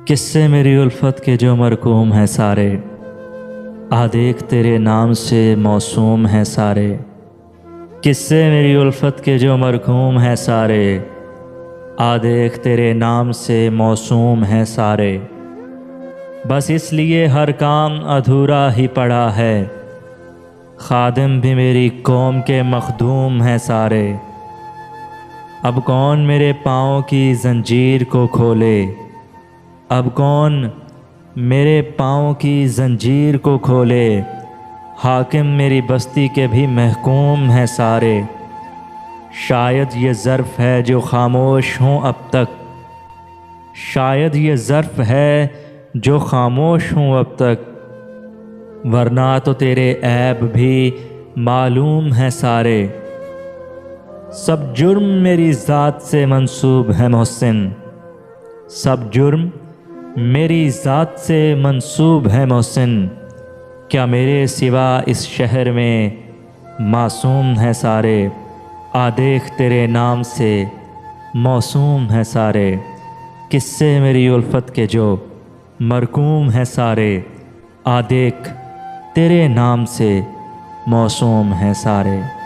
قصے میری الفت کے جو مرقوم ہیں سارے، آ دیکھ تیرے نام سے موسوم ہیں سارے۔ قصے میری الفت کے جو مرقوم ہیں سارے، آ دیکھ تیرے نام سے موسوم ہیں سارے۔ بس اس لیے ہر کام ادھورا ہی پڑا ہے، خادم بھی میری قوم کے مخدوم ہیں سارے۔ اب کون میرے پاؤں کی زنجیر کو کھولے، اب کون میرے پاؤں کی زنجیر کو کھولے۔ حاکم میری بستی کے بھی محکوم ہیں سارے۔ شاید یہ ظرف ہے جو خاموش ہوں اب تک، شاید یہ ظرف ہے جو خاموش ہوں اب تک، ورنہ تو تیرے عیب بھی معلوم ہیں سارے۔ سب جرم میری ذات سے منسوب ہے محسن، سب جرم میری ذات سے منسوب ہے محسن۔ کیا میرے سوا اس شہر میں معصوم ہیں سارے، آ دیکھ تیرے نام سے موسوم ہیں سارے۔ قصے میری الفت کے جو مرقوم ہیں سارے، آ دیکھ تیرے نام سے موسوم ہیں سارے۔